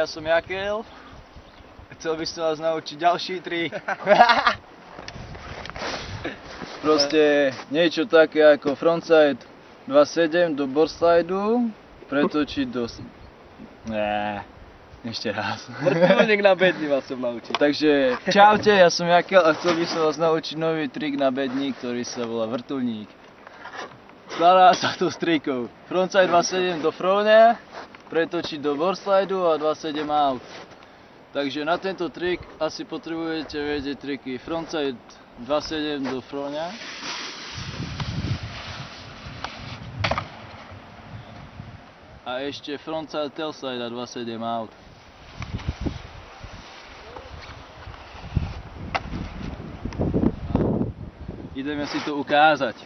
ja som Jakel. Chcel by som vás naučiť ďalší trik. Proste niečo také ako frontside 2.7 do boardslideu, pretočiť do... Ešte raz. Vrtuľník na bedni vás som naučiť. Takže čaute, ja som Jakel a chcel by som vás naučiť nový trik na bedni, ktorý sa volá vrtuľník. Skladá sa to z trikov. Frontside 2.7 do frone, pretočiť do boardslideu a 2.7 out. Takže na tento trik asi potrebujete vedieť triky frontside 2.7 do froňa. A ešte frontside tailslide a 2.7 out. Ideme si to ukázať.